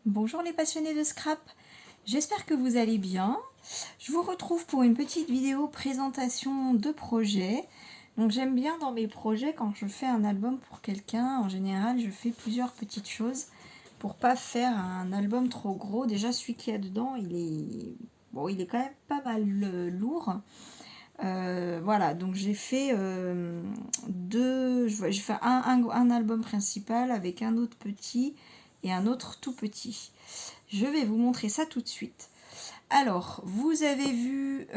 Bonjour les passionnés de scrap, j'espère que vous allez bien. Je vous retrouve pour une petite vidéo présentation de projet. Donc j'aime bien dans mes projets, quand je fais un album pour quelqu'un, en général je fais plusieurs petites choses pour pas faire un album trop gros. Déjà celui qu'il y a dedans, il est quand même pas mal lourd. Voilà, donc j'ai fait un album principal avec un autre petit et un autre tout petit. Je vais vous montrer ça tout de suite. Alors, vous avez vu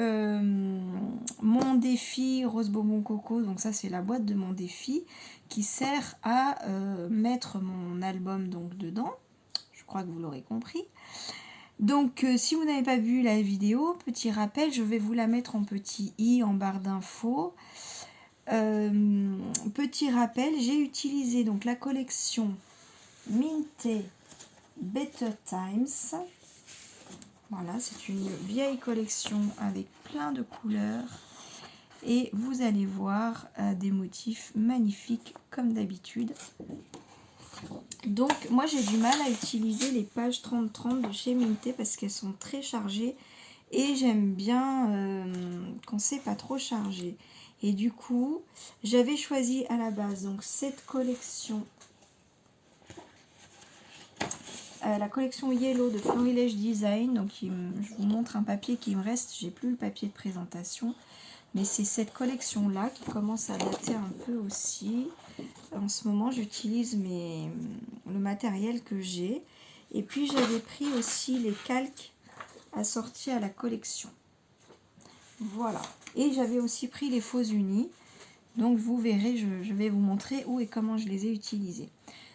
mon défi Rose Bonbon Coco, donc ça c'est la boîte de mon défi qui sert à mettre mon album donc dedans. Je crois que vous l'aurez compris. Donc si vous n'avez pas vu la vidéo, petit rappel, je vais vous la mettre en petit i en barre d'infos. Petit rappel, j'ai utilisé donc la collection Minté Better Times. Voilà, c'est une vieille collection avec plein de couleurs et vous allez voir des motifs magnifiques comme d'habitude. Donc moi j'ai du mal à utiliser les pages 30-30 de chez Minté parce qu'elles sont très chargées et j'aime bien quand c'est pas trop chargé. Et du coup j'avais choisi à la base donc cette collection, la collection Yellow de Florilège Design. Donc je vous montre un papier qui me reste, j'ai plus le papier de présentation, mais c'est cette collection là qui commence à dater un peu aussi. En ce moment j'utilise le matériel que j'ai, et puis j'avais pris aussi les calques assortis à la collection. Voilà, et j'avais aussi pris les faux unis, donc vous verrez, je vais vous montrer où et comment je les ai utilisés.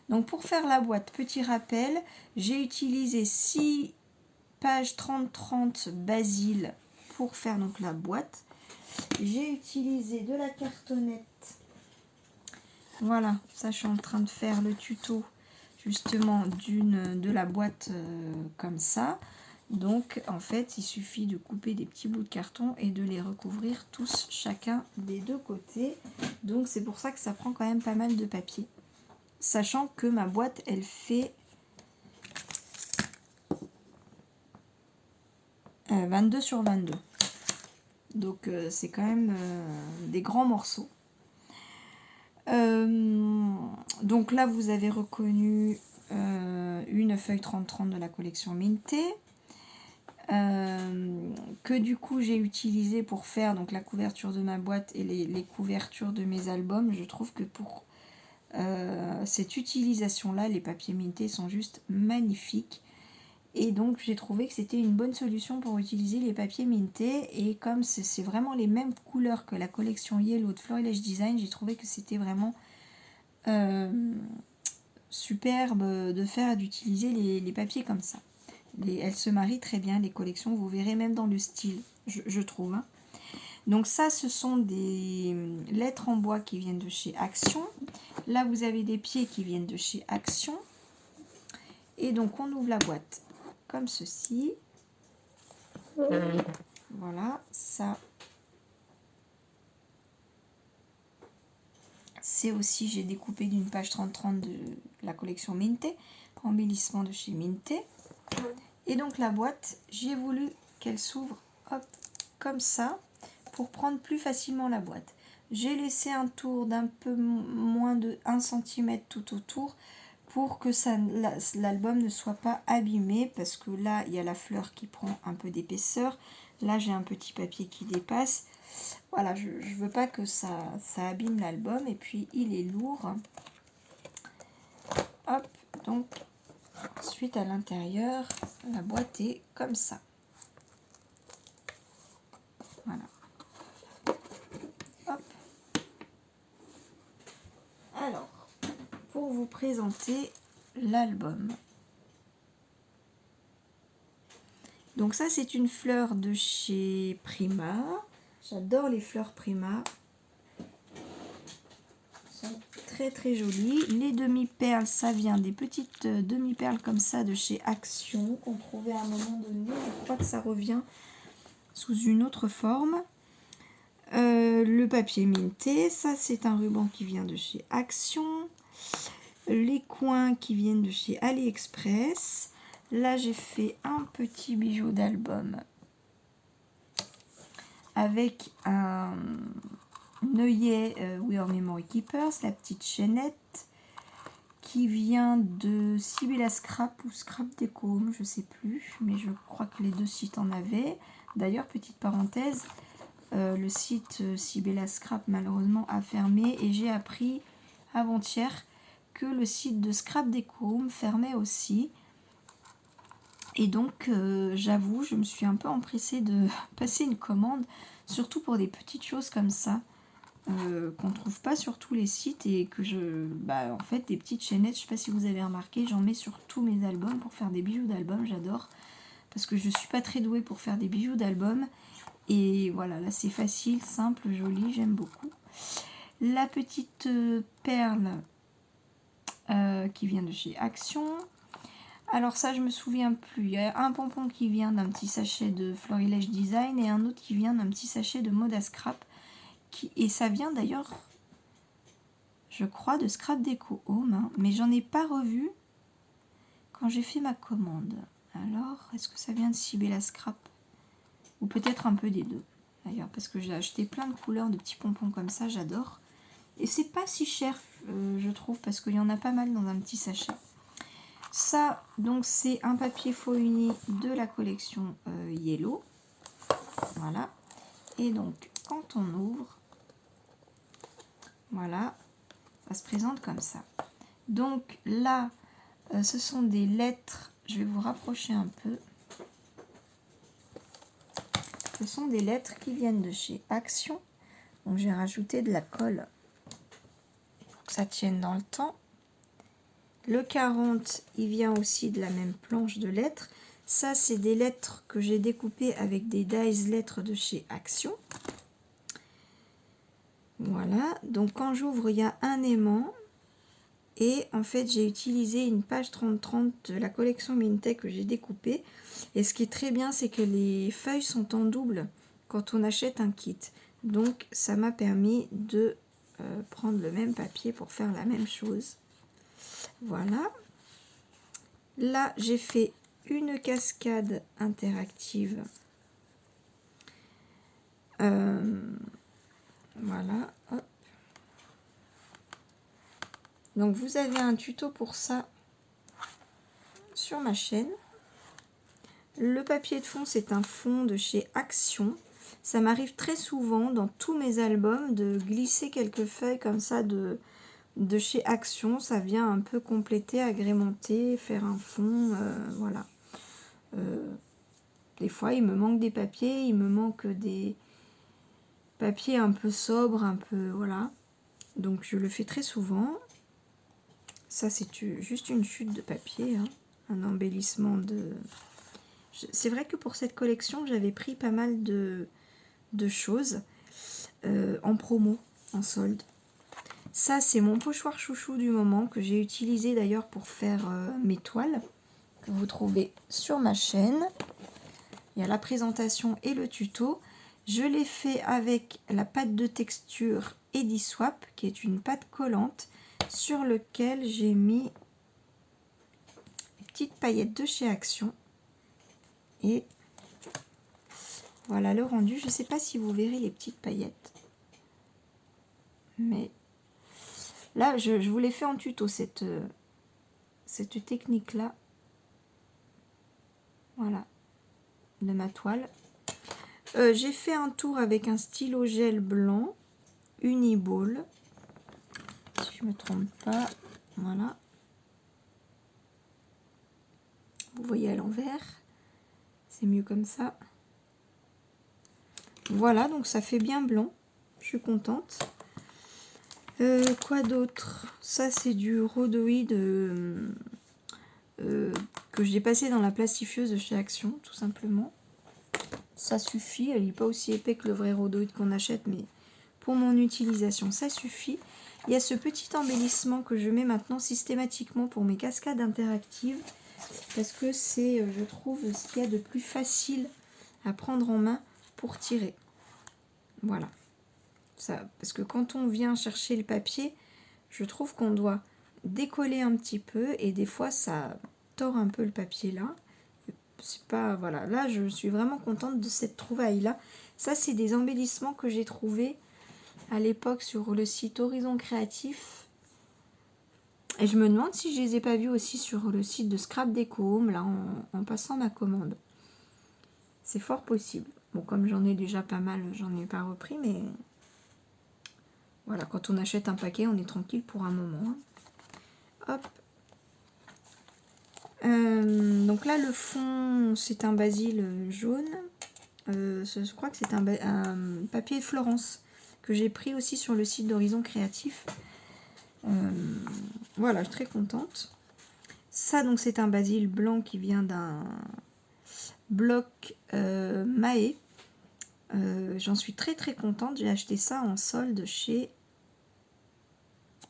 Donc pour faire la boîte, petit rappel, j'ai utilisé 6 pages 30-30 Basile pour faire donc la boîte. J'ai utilisé de la cartonnette. Voilà, ça je suis en train de faire le tuto justement de la boîte comme ça. Donc en fait il suffit de couper des petits bouts de carton et de les recouvrir tous chacun des deux côtés. Donc c'est pour ça que ça prend quand même pas mal de papier. Sachant que ma boîte elle fait 22 sur 22. Donc c'est quand même des grands morceaux. Donc là vous avez reconnu une feuille 30-30 de la collection Minté. Que du coup j'ai utilisé pour faire donc la couverture de ma boîte et les couvertures de mes albums. Je trouve que pour cette utilisation là, les papiers Minté sont juste magnifiques, et donc j'ai trouvé que c'était une bonne solution pour utiliser les papiers Minté. Et comme c'est vraiment les mêmes couleurs que la collection Yellow de Florilège Design, j'ai trouvé que c'était vraiment superbe d'utiliser les papiers comme ça. Elles se marient très bien, les collections, vous verrez, même dans le style, je trouve. Hein. Donc ça, ce sont des lettres en bois qui viennent de chez Action. Là, vous avez des pieds qui viennent de chez Action. Et donc, on ouvre la boîte comme ceci. Voilà, ça. C'est aussi, j'ai découpé d'une page 30-30 de la collection Minté, embellissement de chez Minté. Et donc la boîte, j'ai voulu qu'elle s'ouvre comme ça pour prendre plus facilement la boîte. J'ai laissé un tour d'un peu moins de 1 cm tout autour pour que l'album ne soit pas abîmé, parce que là il y a la fleur qui prend un peu d'épaisseur. Là j'ai un petit papier qui dépasse. Voilà, je ne veux pas que ça abîme l'album, et puis il est lourd. Hop, donc ensuite à l'intérieur, la boîte est comme ça. Voilà. Hop. Alors, pour vous présenter l'album. Donc ça c'est une fleur de chez Prima. J'adore les fleurs Prima. Elles sont très très jolies. Les demi-perles, ça vient des petites demi-perles comme ça de chez Action qu'on trouvait à un moment donné. Je crois que ça revient sous une autre forme. Le papier Minté, ça c'est un ruban qui vient de chez Action. Les coins qui viennent de chez AliExpress. Là, j'ai fait un petit bijou d'album avec un œillet We Are Memory Keepers, la petite chaînette qui vient de Sibylla Scrap ou Scrap Déco, je ne sais plus, mais je crois que les deux sites en avaient. D'ailleurs, petite parenthèse, le site Sibylla Scrap malheureusement a fermé et j'ai appris avant-hier que le site de Scrap Déco fermait aussi. Et donc, j'avoue, je me suis un peu empressée de passer une commande, surtout pour des petites choses comme ça, qu'on ne trouve pas sur tous les sites et que en fait, des petites chaînettes, je ne sais pas si vous avez remarqué, j'en mets sur tous mes albums pour faire des bijoux d'album, j'adore, parce que je ne suis pas très douée pour faire des bijoux d'album. Et voilà, là c'est facile, simple, joli, j'aime beaucoup. La petite perle qui vient de chez Action. Alors ça, je me souviens plus. Il y a un pompon qui vient d'un petit sachet de Florilège Design et un autre qui vient d'un petit sachet de Moda Scrap. Et ça vient d'ailleurs, je crois, de Scrap Déco Home. Hein, mais j'en ai pas revu quand j'ai fait ma commande. Alors, est-ce que ça vient de Sibylla Scrap? Ou peut-être un peu des deux, d'ailleurs, parce que j'ai acheté plein de couleurs de petits pompons comme ça, j'adore. Et c'est pas si cher, je trouve, parce qu'il y en a pas mal dans un petit sachet. Ça, donc, c'est un papier faux uni de la collection Yellow. Voilà. Et donc, quand on ouvre, voilà, ça se présente comme ça. Donc là, ce sont des lettres. Je vais vous rapprocher un peu. Ce sont des lettres qui viennent de chez Action. Donc j'ai rajouté de la colle pour que ça tienne dans le temps. Le 40, il vient aussi de la même planche de lettres. Ça, c'est des lettres que j'ai découpées avec des dies lettres de chez Action. Voilà. Donc quand j'ouvre, il y a un aimant. Et en fait, j'ai utilisé une page 30-30 de la collection Mintech que j'ai découpée. Et ce qui est très bien, c'est que les feuilles sont en double quand on achète un kit. Donc, ça m'a permis de prendre le même papier pour faire la même chose. Voilà. Là, j'ai fait une cascade interactive. Voilà. Hop. Donc, vous avez un tuto pour ça sur ma chaîne. Le papier de fond, c'est un fond de chez Action. Ça m'arrive très souvent dans tous mes albums de glisser quelques feuilles comme ça de chez Action. Ça vient un peu compléter, agrémenter, faire un fond. Voilà. Des fois, il me manque des papiers, il me manque des papiers un peu sobres, un peu... Voilà. Donc, je le fais très souvent. Ça, c'est juste une chute de papier, hein. Un embellissement de... C'est vrai que pour cette collection, j'avais pris pas mal de choses en promo, en solde. Ça, c'est mon pochoir chouchou du moment que j'ai utilisé d'ailleurs pour faire mes toiles que vous trouvez sur ma chaîne. Il y a la présentation et le tuto. Je l'ai fait avec la pâte de texture Ediswap, qui est une pâte collante sur lequel j'ai mis des petites paillettes de chez Action. Et voilà le rendu. Je ne sais pas si vous verrez les petites paillettes. Mais là, je vous l'ai fait en tuto, cette technique-là. Voilà, de ma toile. J'ai fait un tour avec un stylo gel blanc, Uniball. Si je ne me trompe pas. Voilà. Vous voyez à l'envers. C'est mieux comme ça. Voilà, donc ça fait bien blanc. Je suis contente. Quoi d'autre? Ça, c'est du rhodoïde que j'ai passé dans la plastifieuse de chez Action, tout simplement. Ça suffit. Elle n'est pas aussi épais que le vrai rhodoïde qu'on achète, mais pour mon utilisation, ça suffit. Il y a ce petit embellissement que je mets maintenant systématiquement pour mes cascades interactives, parce que c'est, je trouve, ce qu'il y a de plus facile à prendre en main pour tirer. Voilà. Ça, parce que quand on vient chercher le papier, je trouve qu'on doit décoller un petit peu et des fois ça tord un peu le papier là. C'est pas, voilà, là je suis vraiment contente de cette trouvaille là. Ça c'est des embellissements que j'ai trouvé à l'époque sur le site Horizon Créatif. Et je me demande si je les ai pas vus aussi sur le site de Scrap Déco Home, là, en passant ma commande. C'est fort possible. Bon, comme j'en ai déjà pas mal, j'en ai pas repris, mais voilà, quand on achète un paquet, on est tranquille pour un moment. Hop. Donc là, le fond, c'est un basil jaune. Je crois que c'est un papier Florence que j'ai pris aussi sur le site d'Horizon Créatif. Voilà, je suis très contente. Ça, donc, c'est un basil blanc qui vient d'un bloc Mahé. J'en suis très très contente. J'ai acheté ça en solde chez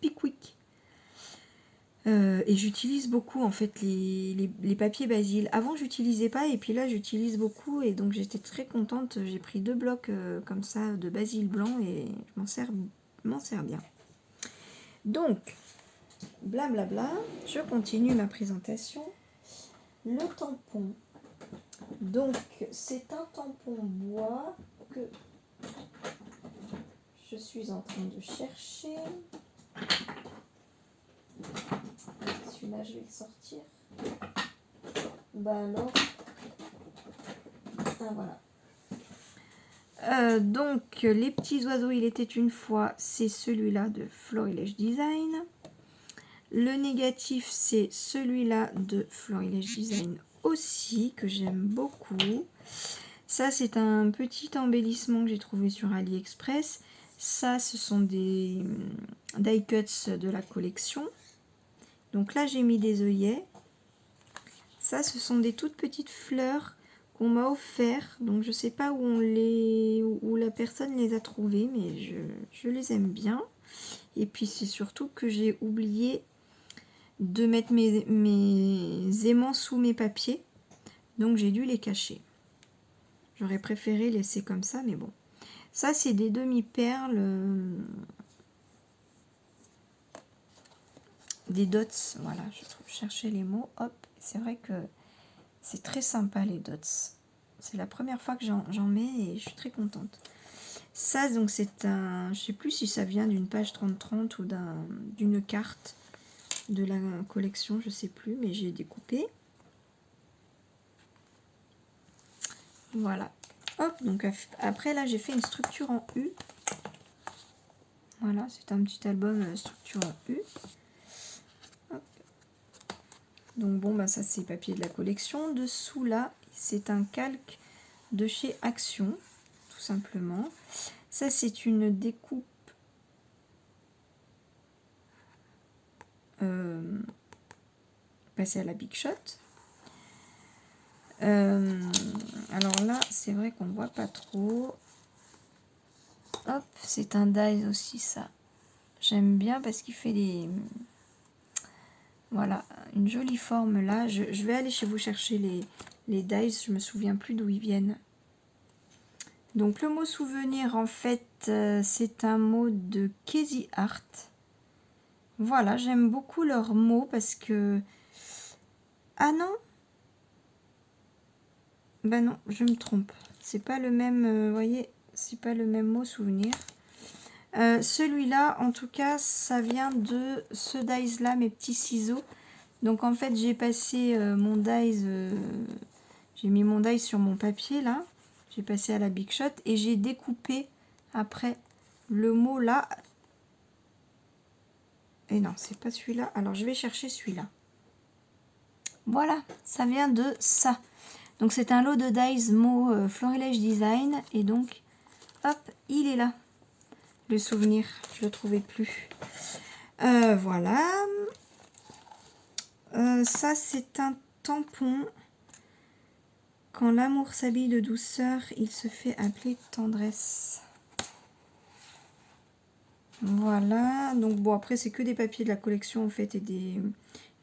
Pickwick. Et j'utilise beaucoup en fait les papiers basil. Avant j'utilisais pas et puis là j'utilise beaucoup et donc j'étais très contente. J'ai pris 2 blocs comme ça de basil blanc et je m'en sers bien. Donc blablabla, je continue ma présentation. Le tampon. Donc c'est un tampon bois que je suis en train de chercher. Celui-là, je vais le sortir. Bah alors. Ah, voilà. Donc, les petits oiseaux, il était une fois, c'est celui-là de Florilège Design. Le négatif, c'est celui-là de Florilège Design aussi, que j'aime beaucoup. Ça, c'est un petit embellissement que j'ai trouvé sur AliExpress. Ça, ce sont des die cuts de la collection. Donc là, j'ai mis des œillets. Ça, ce sont des toutes petites fleurs qu'on m'a offert. Donc, je sais pas où la personne les a trouvées, mais je les aime bien. Et puis, c'est surtout que j'ai oublié de mettre mes aimants sous mes papiers. Donc, j'ai dû les cacher. J'aurais préféré laisser comme ça, mais bon. Ça, c'est des demi-perles. Des dots, voilà, je cherchais les mots. Hop, c'est vrai que c'est très sympa les dots. C'est la première fois que j'en mets et je suis très contente. Ça, donc, c'est un... Je sais plus si ça vient d'une page 30-30 ou d'une carte de la collection, je sais plus, mais j'ai découpé. Voilà. Hop, donc après, là, j'ai fait une structure en U. Voilà, c'est un petit album structure en U. Hop. Donc, bon, bah, ça, c'est papier de la collection. Dessous, là, c'est un calque de chez Action, tout simplement. Ça, c'est une découpe passée à la Big Shot. Alors là, c'est vrai qu'on ne voit pas trop. Hop, c'est un die aussi, ça. J'aime bien parce qu'il fait des... Voilà, une jolie forme là. Je vais aller chez vous chercher les dies, je me souviens plus d'où ils viennent. Donc le mot souvenir, en fait, c'est un mot de Casey Art. Voilà, j'aime beaucoup leurs mots parce que... Ah non? Ben non, je me trompe. C'est pas le même, vous voyez, c'est pas le même mot souvenir. Celui-là, en tout cas, ça vient de ce dies là, mes petits ciseaux. Donc en fait, j'ai passé mon dies, j'ai mis mon dies sur mon papier là. J'ai passé à la Big Shot et j'ai découpé après le mot là. Et non, c'est pas celui-là. Alors je vais chercher celui-là. Voilà, ça vient de ça. Donc c'est un lot de dies mot Florilège Design. Et donc, hop, il est là. Le souvenir, je le trouvais plus. Voilà. Ça, c'est un tampon. Quand l'amour s'habille de douceur, il se fait appeler tendresse. Voilà. Donc bon, après, c'est que des papiers de la collection, en fait, et des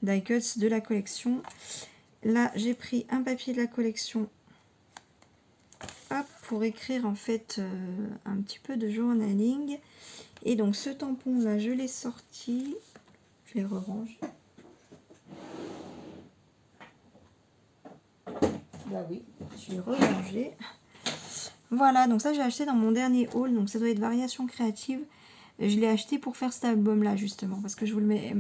die cuts de la collection. Là, j'ai pris un papier de la collection. Hop, pour écrire, en fait, un petit peu de journaling. Et donc, ce tampon-là, je l'ai sorti. Je les re-range. Bah oui, je l'ai relangé. Voilà, donc ça j'ai acheté dans mon dernier haul, donc ça doit être Variation Créative. Je l'ai acheté pour faire cet album-là justement, parce que je vous le mets,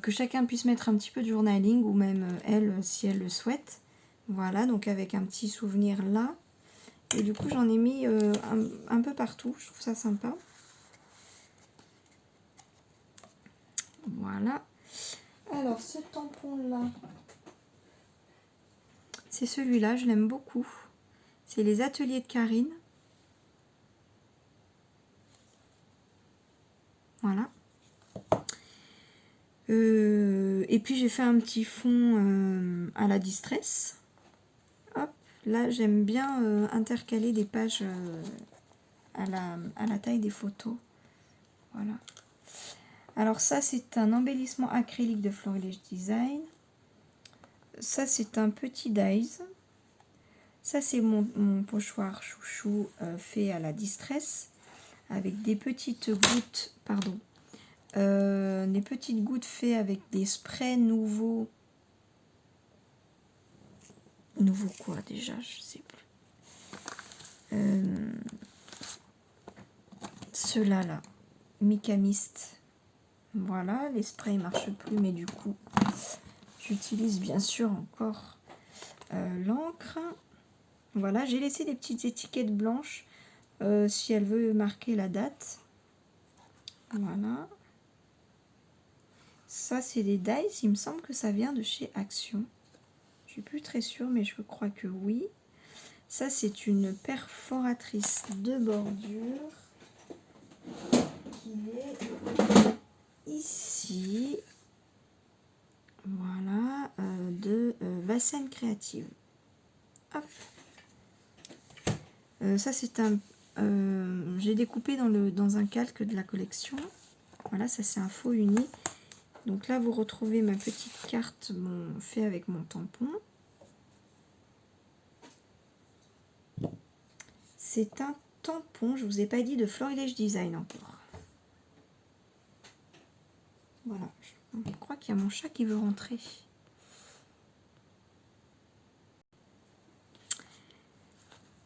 que chacun puisse mettre un petit peu de journaling, ou même elle, si elle le souhaite. Voilà, donc avec un petit souvenir là. Et du coup j'en ai mis un peu partout, je trouve ça sympa. Voilà. Alors ce tampon-là, c'est celui-là, je l'aime beaucoup. C'est les ateliers de Karine. Voilà. Et puis j'ai fait un petit fond à la distress. Hop, là j'aime bien intercaler des pages à la taille des photos. Voilà. Alors ça c'est un embellissement acrylique de Florilège Design. Ça c'est un petit dies. Ça c'est mon pochoir chouchou fait à la distress avec des petites gouttes, pardon, des petites gouttes faites avec des sprays nouveaux. Nouveau quoi déjà, je sais plus. Ceux-là là, Mica Mist. Voilà, les sprays ne marchent plus, mais du coup, j'utilise bien sûr encore l'encre. Voilà, j'ai laissé des petites étiquettes blanches si elle veut marquer la date. Voilà. Ça, c'est des dies. Il me semble que ça vient de chez Action. Je suis plus très sûre, mais je crois que oui. Ça, c'est une perforatrice de bordure qui est ici. Voilà, de Vassen Créative. Hop. Ça, c'est un... j'ai découpé dans un calque de la collection. Voilà, ça, c'est un faux uni. Donc là, vous retrouvez ma petite carte fait avec mon tampon. C'est un tampon, je vous ai pas dit, de Florilège Design encore. Voilà, je crois qu'il y a mon chat qui veut rentrer.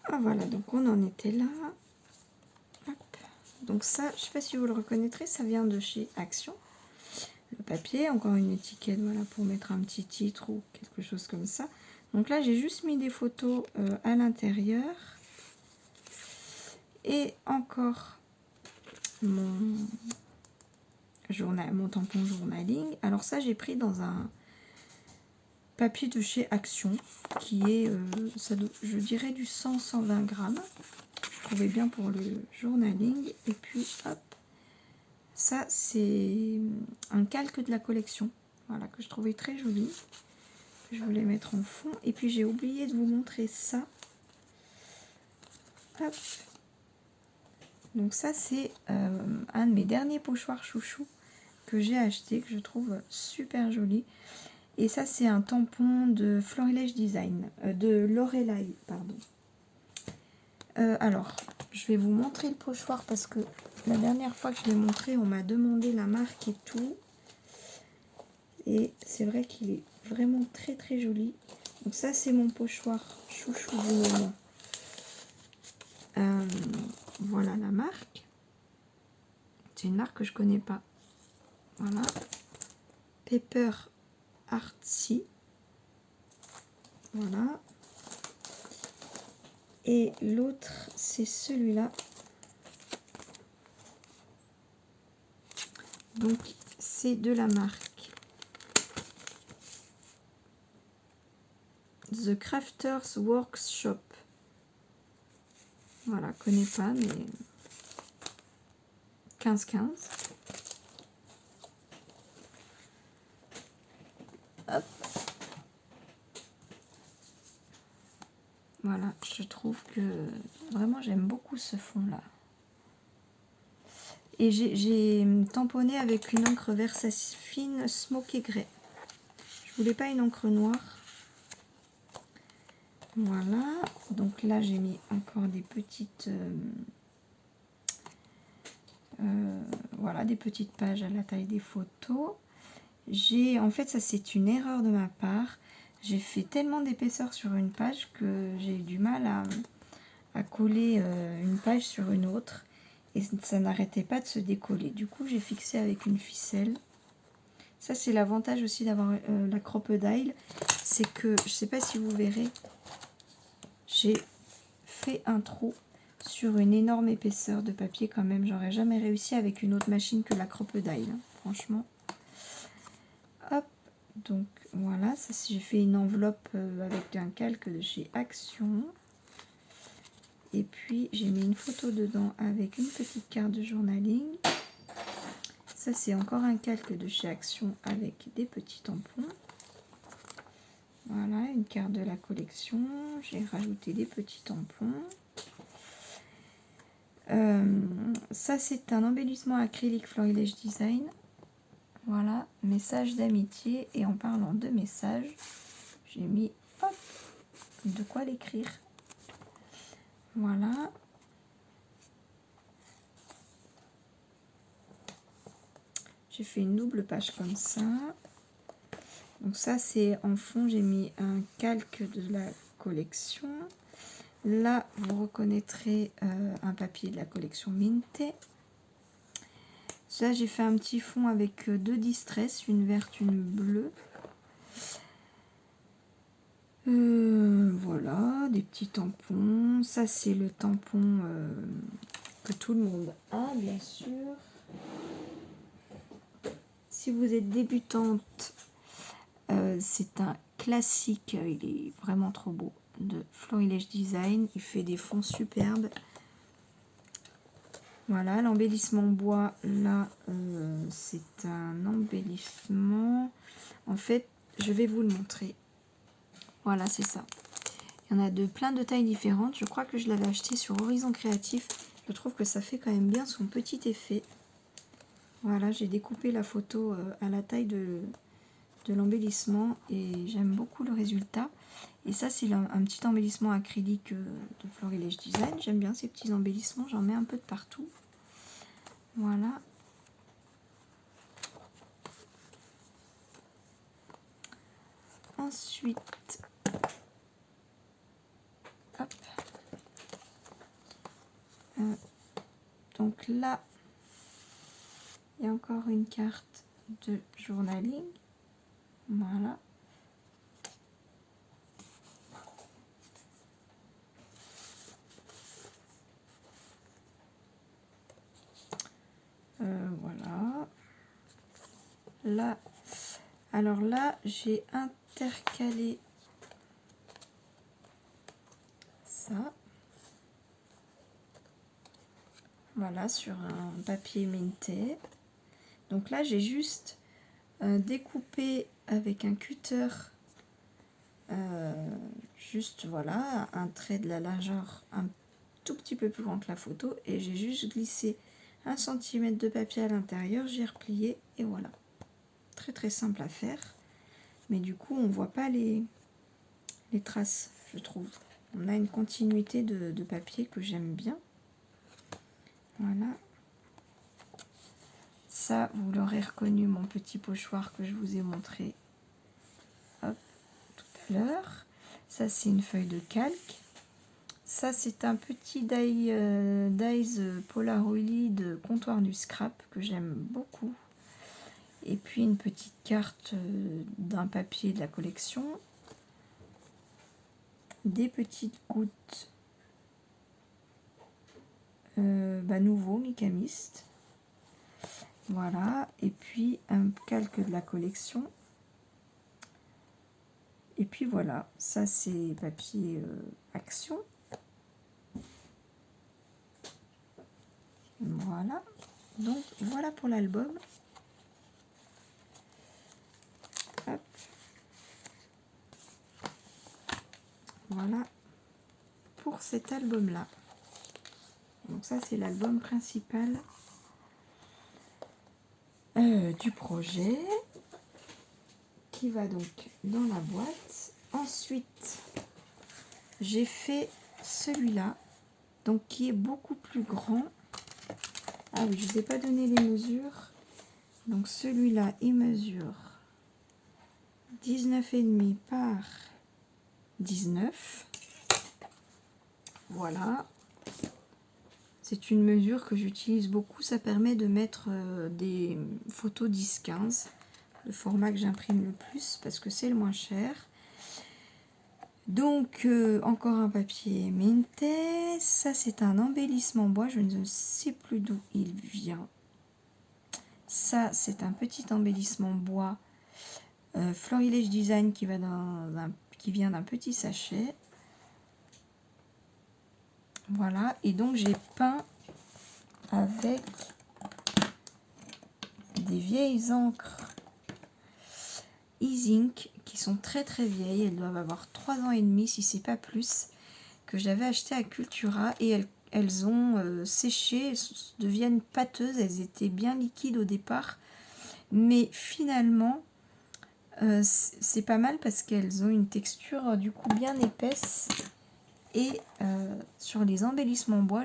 Ah voilà, donc on en était là. Hop. Donc ça, je sais pas si vous le reconnaîtrez, ça vient de chez Action. Le papier, encore une étiquette, voilà, pour mettre un petit titre ou quelque chose comme ça. Donc là, j'ai juste mis des photos à l'intérieur. Et encore mon tampon journaling. Alors ça, j'ai pris dans un papier de chez Action, qui est, je dirais, du 100-120 grammes. Je trouvais bien pour le journaling. Et puis, hop, ça, c'est un calque de la collection. Voilà, que je trouvais très joli. Je voulais mettre en fond. Et puis, j'ai oublié de vous montrer ça. Hop. Donc ça, c'est un de mes derniers pochoirs chouchou que j'ai acheté, que je trouve super joli. Et ça, c'est un tampon de Florilège Design, de Lorelai, pardon. Alors, je vais vous montrer le pochoir parce que la dernière fois que je l'ai montré, on m'a demandé la marque et tout. Et c'est vrai qu'il est vraiment très très joli. Donc ça, c'est mon pochoir chouchou du moment. Voilà la marque. C'est une marque que je connais pas. Voilà. Paper Artsy. Voilà. Et l'autre, c'est celui-là. Donc, c'est de la marque The Crafters Workshop. Voilà, connais pas, mais 15-15. Hop. Voilà, je trouve que vraiment j'aime beaucoup ce fond là. Et j'ai tamponné avec une encre Versafine Smoky Grey. Je voulais pas une encre noire. Voilà, donc là j'ai mis encore des petites voilà, des petites pages à la taille des photos. En fait, ça c'est une erreur de ma part. j'ai fait tellement d'épaisseur sur une page que j'ai eu du mal à coller une page sur une autre. Et ça n'arrêtait pas de se décoller. Du coup, j'ai fixé avec une ficelle. Ça, c'est l'avantage aussi d'avoir la Crop-A-Dile. C'est que, je ne sais pas si vous verrez, j'ai fait un trou sur une énorme épaisseur de papier quand même. J'aurais jamais réussi avec une autre machine que la Crop-A-Dile, hein, franchement. Hop, donc voilà, ça j'ai fait une enveloppe avec un calque de chez Action. Et puis j'ai mis une photo dedans avec une petite carte de journaling. Ça c'est encore un calque de chez Action avec des petits tampons. Voilà, une carte de la collection. J'ai rajouté des petits tampons. Ça c'est un embellissement acrylique Florilège Design. Voilà, message d'amitié. Et en parlant de message, j'ai mis hop, de quoi l'écrire. Voilà. J'ai fait une double page comme ça. Donc ça c'est en fond, j'ai mis un calque de la collection. Là, vous reconnaîtrez un papier de la collection Minté. Ça, j'ai fait un petit fond avec deux distress, une verte, une bleue. Voilà, des petits tampons. Ça, c'est le tampon que tout le monde a, bien sûr. Si vous êtes débutante, c'est un classique. Il est vraiment trop beau. De Florilège Design. Il fait des fonds superbes. Voilà, l'embellissement bois, là, c'est un embellissement. En fait, je vais vous le montrer. Voilà, c'est ça. Il y en a de plein de tailles différentes. Je crois que je l'avais acheté sur Horizon Créatif. Je trouve que ça fait quand même bien son petit effet. Voilà, j'ai découpé la photo à la taille de l'embellissement et j'aime beaucoup le résultat. Et ça, c'est un petit embellissement acrylique de Florilège Design. J'aime bien ces petits embellissements, j'en mets un peu de partout. Voilà. Ensuite, hop. Donc là, il y a encore une carte de journaling. Voilà. Voilà. Là, alors là, j'ai intercalé ça. Voilà, sur un papier minté. Donc là, j'ai juste découpé avec un cutter, juste voilà, un trait de la largeur un tout petit peu plus grand que la photo. Et j'ai juste glissé 1 cm de papier à l'intérieur, j'ai replié et voilà. Très très simple à faire. Mais du coup, on voit pas les traces, je trouve. On a une continuité de papier que j'aime bien. Voilà. Ça, vous l'aurez reconnu, mon petit pochoir que je vous ai montré hop, tout à l'heure. Ça, c'est une feuille de calque. Ça, c'est un petit dies Polaroid de comptoir du scrap que j'aime beaucoup. Et puis une petite carte d'un papier de la collection. Des petites gouttes nouveau, Micamiste. Voilà. Et puis un calque de la collection. Et puis voilà. Ça, c'est papier Action. Voilà. Donc, voilà pour l'album. Hop. Voilà pour cet album-là. Donc ça, c'est l'album principal du projet qui va donc dans la boîte. Ensuite, j'ai fait celui-là, donc qui est beaucoup plus grand. Ah oui, je ne vous ai pas donné les mesures. Donc celui-là, il mesure 19,5 par 19. Voilà. C'est une mesure que j'utilise beaucoup. Ça permet de mettre des photos 10-15. Le format que j'imprime le plus parce que c'est le moins cher. Donc, encore un papier Mintes. Ça, c'est un embellissement bois. Je ne sais plus d'où il vient. Ça, c'est un petit embellissement bois Florilège Design qui vient d'un petit sachet. Voilà. Et donc, j'ai peint avec des vieilles encres E-Zinc qui sont très très vieilles. Elles doivent avoir 3 ans et demi, si c'est pas plus, que j'avais acheté à Cultura. Et elles ont séché, elles deviennent pâteuses. Elles étaient bien liquides au départ. Mais finalement, c'est pas mal parce qu'elles ont une texture du coup bien épaisse. Et sur les embellissements bois,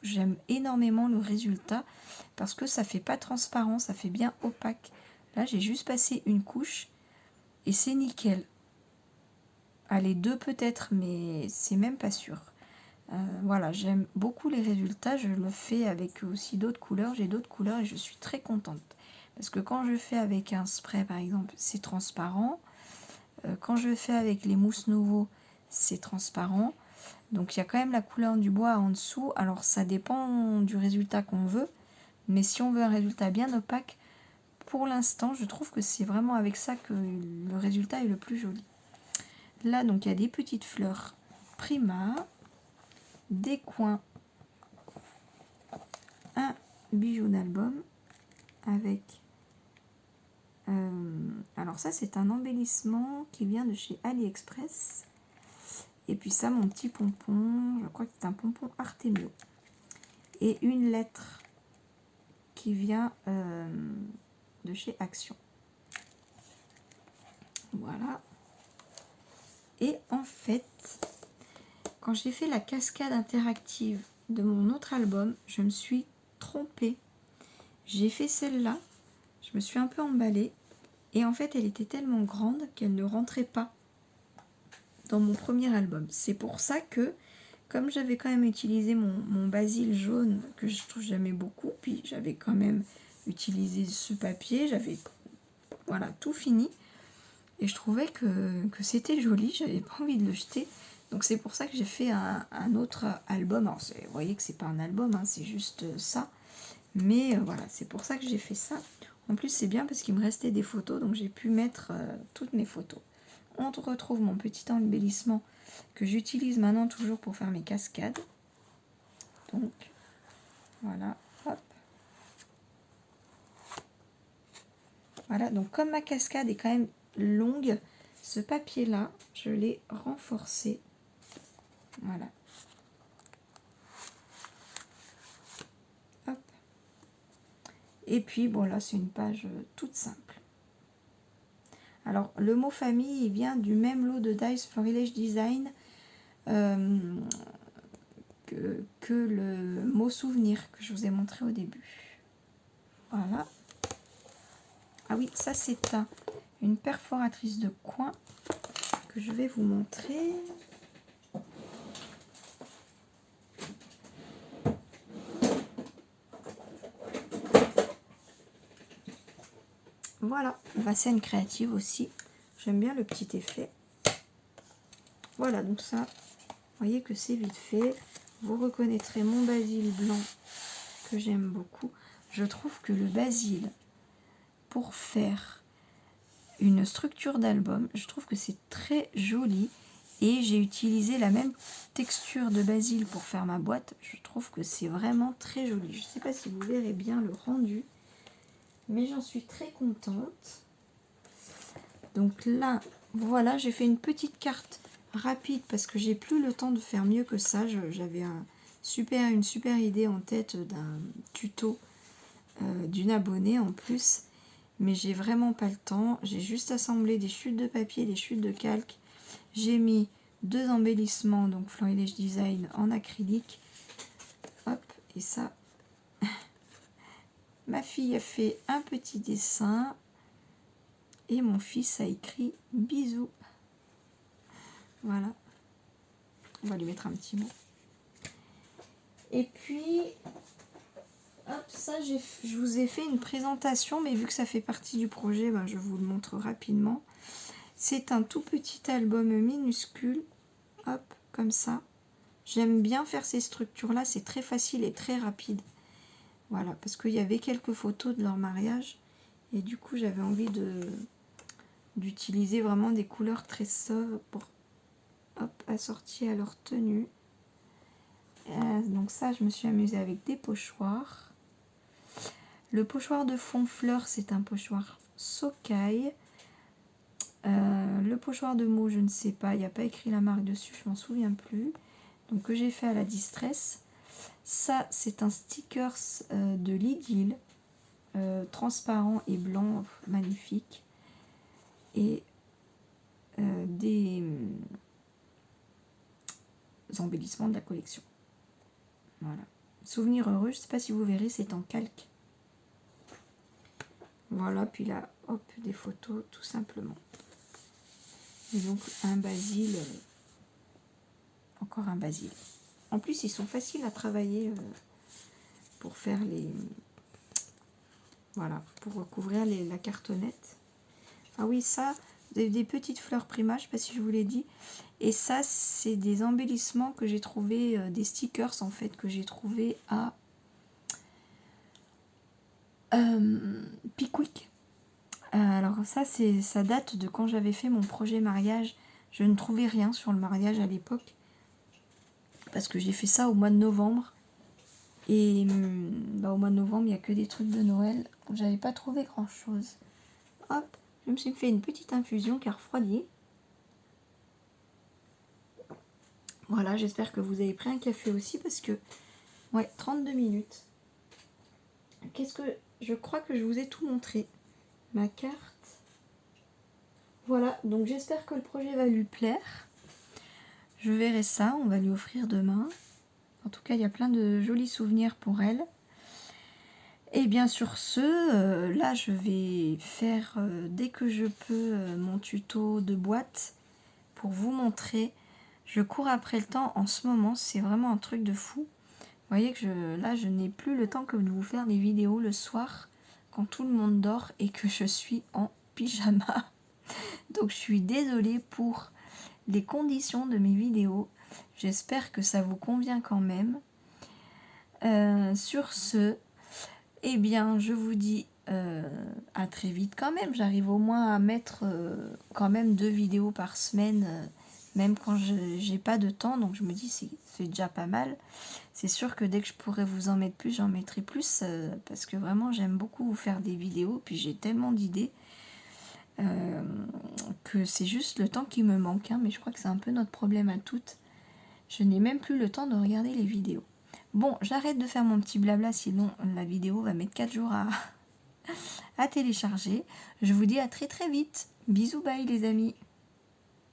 j'aime énormément le résultat parce que ça fait pas transparent, ça fait bien opaque. Là, j'ai juste passé une couche et c'est nickel. Allez, 2 peut-être, mais c'est même pas sûr. Voilà, j'aime beaucoup les résultats. Je le fais avec aussi d'autres couleurs. J'ai d'autres couleurs et je suis très contente. Parce que quand je fais avec un spray, par exemple, c'est transparent. Quand je fais avec les mousses nouveaux, c'est transparent. Donc il y a quand même la couleur du bois en dessous. Alors ça dépend du résultat qu'on veut. Mais si on veut un résultat bien opaque, pour l'instant, je trouve que c'est vraiment avec ça que le résultat est le plus joli. Là, donc il y a des petites fleurs Prima, des coins, un bijou d'album avec... alors ça, c'est un embellissement qui vient de chez AliExpress. Et puis ça, mon petit pompon, je crois que c'est un pompon Artemio. Et une lettre qui vient de chez Action. Voilà. Et en fait, quand j'ai fait la cascade interactive de mon autre album, je me suis trompée. J'ai fait celle-là, je me suis un peu emballée. Et en fait, elle était tellement grande qu'elle ne rentrait pas dans mon premier album. C'est pour ça que, comme j'avais quand même utilisé mon basil jaune, que je trouve j'aimais beaucoup, puis j'avais quand même utilisé ce papier, j'avais voilà, tout fini. Et je trouvais que c'était joli, j'avais pas envie de le jeter. Donc c'est pour ça que j'ai fait un autre album. Alors vous voyez que c'est pas un album, hein, c'est juste ça. Mais voilà, c'est pour ça que j'ai fait ça. En plus c'est bien parce qu'il me restait des photos, donc j'ai pu mettre toutes mes photos. On retrouve mon petit embellissement que j'utilise maintenant toujours pour faire mes cascades. Donc voilà, hop. Voilà, donc comme ma cascade est quand même longue, ce papier là, je l'ai renforcé. Voilà. Hop. Et puis bon là c'est une page toute simple. Alors le mot famille il vient du même lot de Dies Florilège Design que le mot souvenir que je vous ai montré au début. Voilà. Ah oui, ça c'est une perforatrice de coin que je vais vous montrer. Voilà, scène créative aussi. J'aime bien le petit effet. Voilà, donc ça, vous voyez que c'est vite fait. Vous reconnaîtrez mon basil blanc que j'aime beaucoup. Je trouve que le basil, pour faire une structure d'album, je trouve que c'est très joli. Et j'ai utilisé la même texture de basil pour faire ma boîte. Je trouve que c'est vraiment très joli. Je ne sais pas si vous verrez bien le rendu, mais j'en suis très contente. Donc là, voilà, j'ai fait une petite carte rapide parce que j'ai plus le temps de faire mieux que ça. J'avais une super idée en tête d'un tuto d'une abonnée en plus, mais j'ai vraiment pas le temps. J'ai juste assemblé des chutes de papier, des chutes de calque. J'ai mis 2 embellissements, donc Florilège Design en acrylique. Hop, et ça, ma fille a fait un petit dessin. Et mon fils a écrit bisous. Voilà. On va lui mettre un petit mot. Et puis, hop, ça, je vous ai fait une présentation, mais vu que ça fait partie du projet, ben, je vous le montre rapidement. C'est un tout petit album minuscule. Hop, comme ça. J'aime bien faire ces structures-là, c'est très facile et très rapide. Voilà, parce qu'il y avait quelques photos de leur mariage. Et du coup, j'avais envie d'utiliser vraiment des couleurs très sobres, hop, assorties à leur tenue. Donc ça, je me suis amusée avec des pochoirs. Le pochoir de fond fleur, c'est un pochoir Sokai. Le pochoir de mots, je ne sais pas, il n'y a pas écrit la marque dessus, je m'en souviens plus. Donc que j'ai fait à la Distress. Ça, c'est un stickers de Lidl, transparent et blanc, magnifique. Et des embellissements de la collection. Voilà. Souvenir heureux, je ne sais pas si vous verrez, c'est en calque. Voilà, puis là, hop, des photos, tout simplement. Et donc, un basil, encore un basil. En plus, ils sont faciles à travailler pour faire les... Voilà, pour recouvrir la cartonnette. Ah oui, ça, vous avez des petites fleurs Prima, je ne sais pas si je vous l'ai dit. Et ça, c'est des embellissements que j'ai trouvé, des stickers en fait, que j'ai trouvé à Pickwick. Alors ça date de quand j'avais fait mon projet mariage. Je ne trouvais rien sur le mariage à l'époque. Parce que j'ai fait ça au mois de novembre. Et au mois de novembre, il n'y a que des trucs de Noël. J'avais pas trouvé grand chose. Hop, je me suis fait une petite infusion qui a refroidi. Voilà, j'espère que vous avez pris un café aussi parce que... Ouais, 32 minutes. Je crois que je vous ai tout montré. Ma carte. Voilà, donc j'espère que le projet va lui plaire. Je verrai ça, on va lui offrir demain. En tout cas, il y a plein de jolis souvenirs pour elle. Et bien sur ce, là je vais faire dès que je peux mon tuto de boîte pour vous montrer. Je cours après le temps en ce moment, c'est vraiment un truc de fou. Vous voyez que là je n'ai plus le temps que de vous faire les vidéos le soir quand tout le monde dort et que je suis en pyjama. Donc je suis désolée pour les conditions de mes vidéos. J'espère que ça vous convient quand même. Sur ce, eh bien je vous dis à très vite quand même. J'arrive au moins à mettre quand même 2 vidéos par semaine, même quand j'ai pas de temps. Donc je me dis c'est déjà pas mal. C'est sûr que dès que je pourrais vous en mettre plus, j'en mettrai plus. Parce que vraiment j'aime beaucoup vous faire des vidéos. Puis j'ai tellement d'idées. Que c'est juste le temps qui me manque, hein, mais je crois que c'est un peu notre problème à toutes. Je n'ai même plus le temps de regarder les vidéos. Bon, j'arrête de faire mon petit blabla, sinon la vidéo va mettre 4 jours à télécharger. Je vous dis à très très vite. Bisous, bye les amis.